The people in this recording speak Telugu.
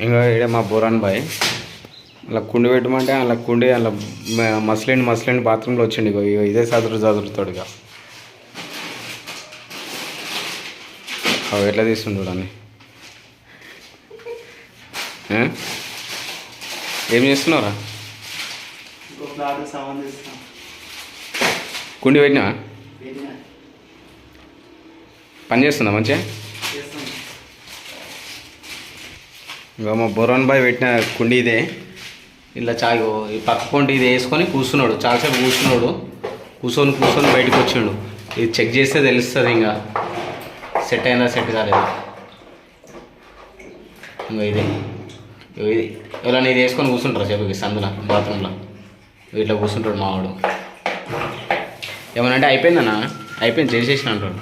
ఇంకా ఇక్కడ మా బోరాన్ బాయ్ అలా కుండి పెట్టమంటే అలా కుండి అలా మస్లిన్ బాత్రూంలో వచ్చిండు. ఇక ఇదే చదురుతాడు. ఇక అవి ఎట్లా తీస్తుండు అని. ఏం చేస్తున్నావురా? కుండి పెట్టినా పని చేస్తుందా మంచిగా? ఇంకా మా బోరాన్ బాయ్ పెట్టిన కుండి ఇదే. ఇలా చాయో ఈ పక్క పొంటి ఇది వేసుకొని కూర్చున్నాడు. చాలాసేపు కూర్చొని బయటకు వచ్చిండు. ఇది చెక్ చేస్తే తెలుస్తుంది ఇంకా సెట్ అయిందా సెట్ కాలేదా. ఇంకా ఇది ఎవరైనా ఇది వేసుకొని కూర్చుంటారు చెప్పి సందులో బాత్రూంలో ఇట్లా కూర్చుంటాడు మావాడు. ఏమనంటే అయిపోయిందన్నా, అయిపోయింది చేసేసిన అంటాడు.